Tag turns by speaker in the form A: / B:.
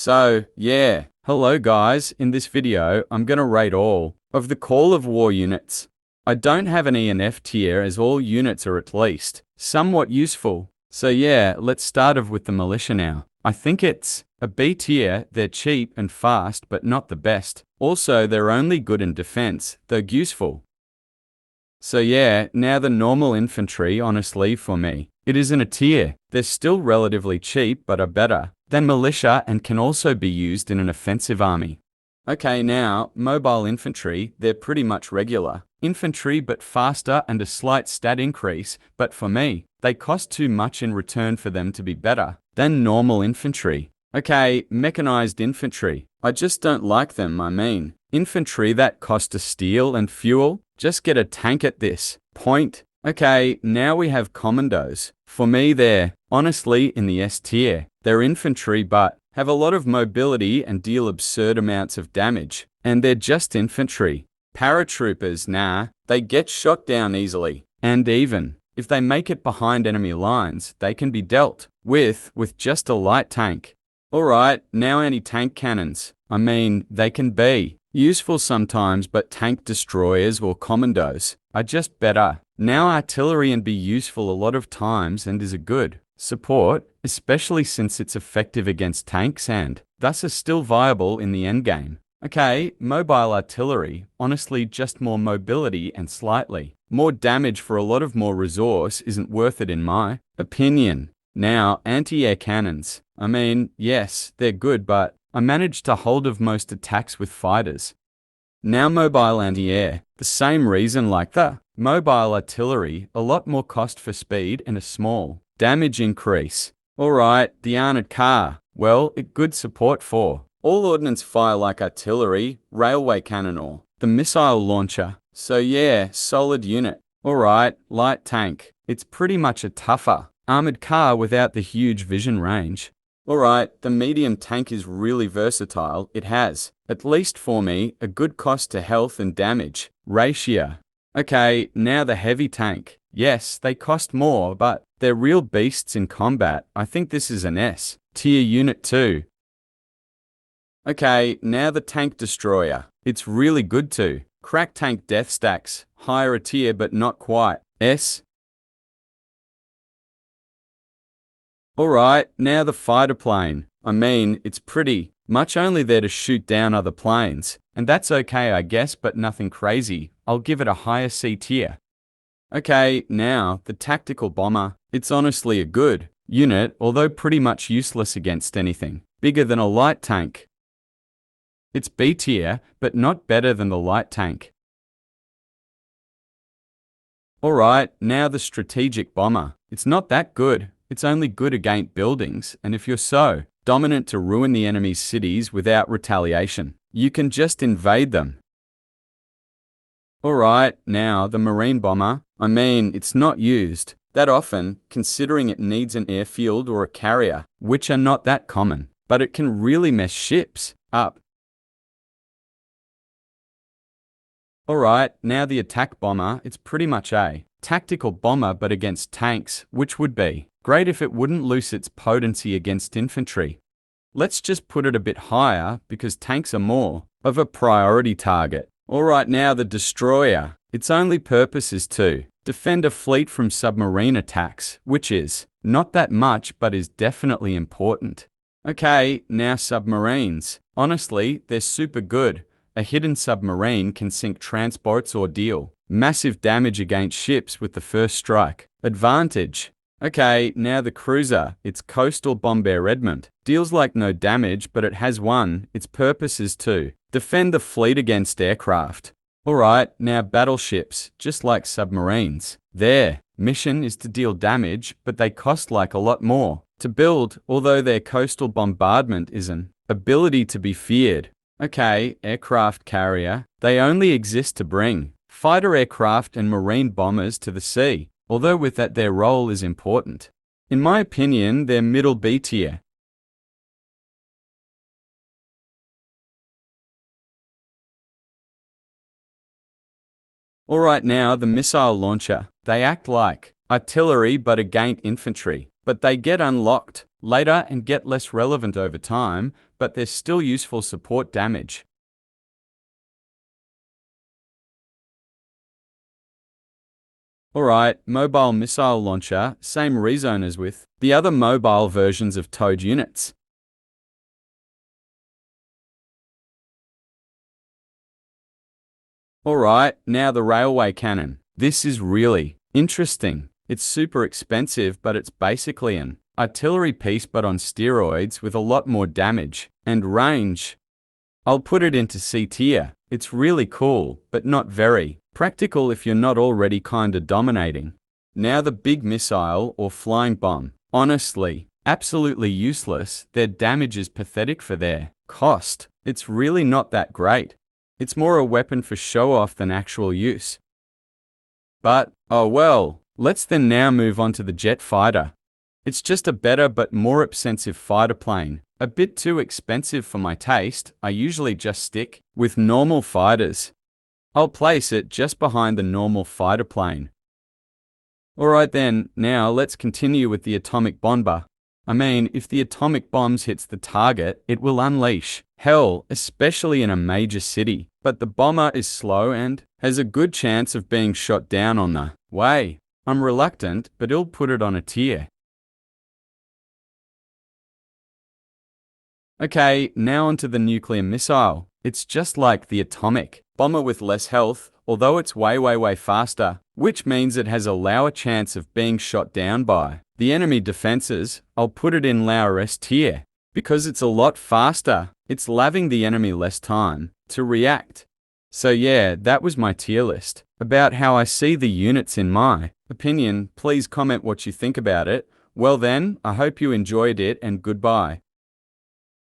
A: So, yeah. Hello guys, in this video, I'm gonna rate all of the Call of War units. I don't have an E and F tier as all units are at least somewhat useful. So yeah, let's start off with the militia now. I think it's a B tier. They're cheap and fast, but not the best. Also, they're only good in defense, though useful. So yeah, now the normal infantry, honestly for me, it isn't a tier. They're still relatively cheap but are better than militia and can also be used in an offensive army. Okay, now, mobile infantry, they're pretty much regular infantry but faster and a slight stat increase, but for me, they cost too much in return for them to be better than normal infantry. Okay, mechanized infantry, I just don't like them. Infantry that cost a steel and fuel, just get a tank at this point. Okay, now we have commandos. For me they're, honestly, in the S tier. They're infantry but have a lot of mobility and deal absurd amounts of damage. And they're just infantry. Paratroopers, nah, they get shot down easily. And even if they make it behind enemy lines, they can be dealt with just a light tank. Alright, now anti-tank cannons. They can be useful sometimes, but tank destroyers or commandos are just better. Now artillery can be useful a lot of times and is a good support, especially since it's effective against tanks and thus is still viable in the endgame. Okay, mobile artillery, honestly just more mobility and slightly more damage for a lot of more resource isn't worth it in my opinion. Now, anti-air cannons. Yes, they're good, but I managed to hold off most attacks with fighters. Now mobile anti-air, the same reason like the mobile artillery, a lot more cost for speed and a small damage increase. Alright, the armored car, well, it good support for all ordnance fire like artillery, railway cannon or the missile launcher. So yeah, solid unit. Alright, light tank, it's pretty much a tougher armored car without the huge vision range. Alright, the medium tank is really versatile. It has, at least for me, a good cost to health and damage ratio. Okay, now the heavy tank. Yes, they cost more, but they're real beasts in combat. I think this is an S tier unit too. Okay, now the tank destroyer. It's really good too. Crack tank death stacks, higher a tier but not quite S. Alright, now the fighter plane. It's pretty much only there to shoot down other planes, and that's okay I guess, but nothing crazy. I'll give it a higher C tier. Okay, now the tactical bomber. It's honestly a good unit, although pretty much useless against anything bigger than a light tank. It's B tier, but not better than the light tank. Alright, now the strategic bomber. It's not that good. It's only good against buildings, and if you're so dominant to ruin the enemy's cities without retaliation, you can just invade them. Alright, now the marine bomber. It's not used that often, considering it needs an airfield or a carrier, which are not that common, but it can really mess ships up. Alright, now the attack bomber. It's pretty much a tactical bomber but against tanks, which would be great if it wouldn't lose its potency against infantry. Let's just put it a bit higher because tanks are more of a priority target. Alright, now the destroyer. Its only purpose is to defend a fleet from submarine attacks, which is not that much but is definitely important. Okay, now submarines. Honestly, they're super good. A hidden submarine can sink transports or deal massive damage against ships with the first strike advantage. Okay, now the cruiser. It's coastal bombardment. Deals like no damage, but it has one. Its purpose is to defend the fleet against aircraft. Alright, now battleships, just like submarines. Their mission is to deal damage, but they cost like a lot more to build, although their coastal bombardment is an ability to be feared. Okay, aircraft carrier. They only exist to bring fighter aircraft and marine bombers to the sea, although with that their role is important. In my opinion, they're middle B tier. Alright, now the missile launcher. They act like artillery but against infantry, but they get unlocked later and get less relevant over time, but they're still useful support damage. Alright, mobile missile launcher, same rezone as with the other mobile versions of towed units. Alright, now the railway cannon. This is really interesting. It's super expensive, but it's basically an artillery piece but on steroids with a lot more damage and range. I'll put it into C tier. It's really cool, but not very practical if you're not already kinda dominating. Now the big missile or flying bomb. Honestly, absolutely useless. Their damage is pathetic for their cost. It's really not that great. It's more a weapon for show-off than actual use. But, oh well, let's then now move on to the jet fighter. It's just a better but more expensive fighter plane. A bit too expensive for my taste. I usually just stick with normal fighters. I'll place it just behind the normal fighter plane. Alright then, now let's continue with the atomic bomber. I mean, if the atomic bombs hits the target, it will unleash hell, especially in a major city. But the bomber is slow and has a good chance of being shot down on the way. I'm reluctant, but I'll put it on a tier. Okay, now onto the nuclear missile. It's just like the atomic bomber with less health, although it's way faster, which means it has a lower chance of being shot down by the enemy defenses. I'll put it in lower S tier. Because it's a lot faster, it's laving the enemy less time to react. So yeah, that was my tier list. About how I see the units in my opinion, please comment what you think about it. Well then, I hope you enjoyed it and goodbye.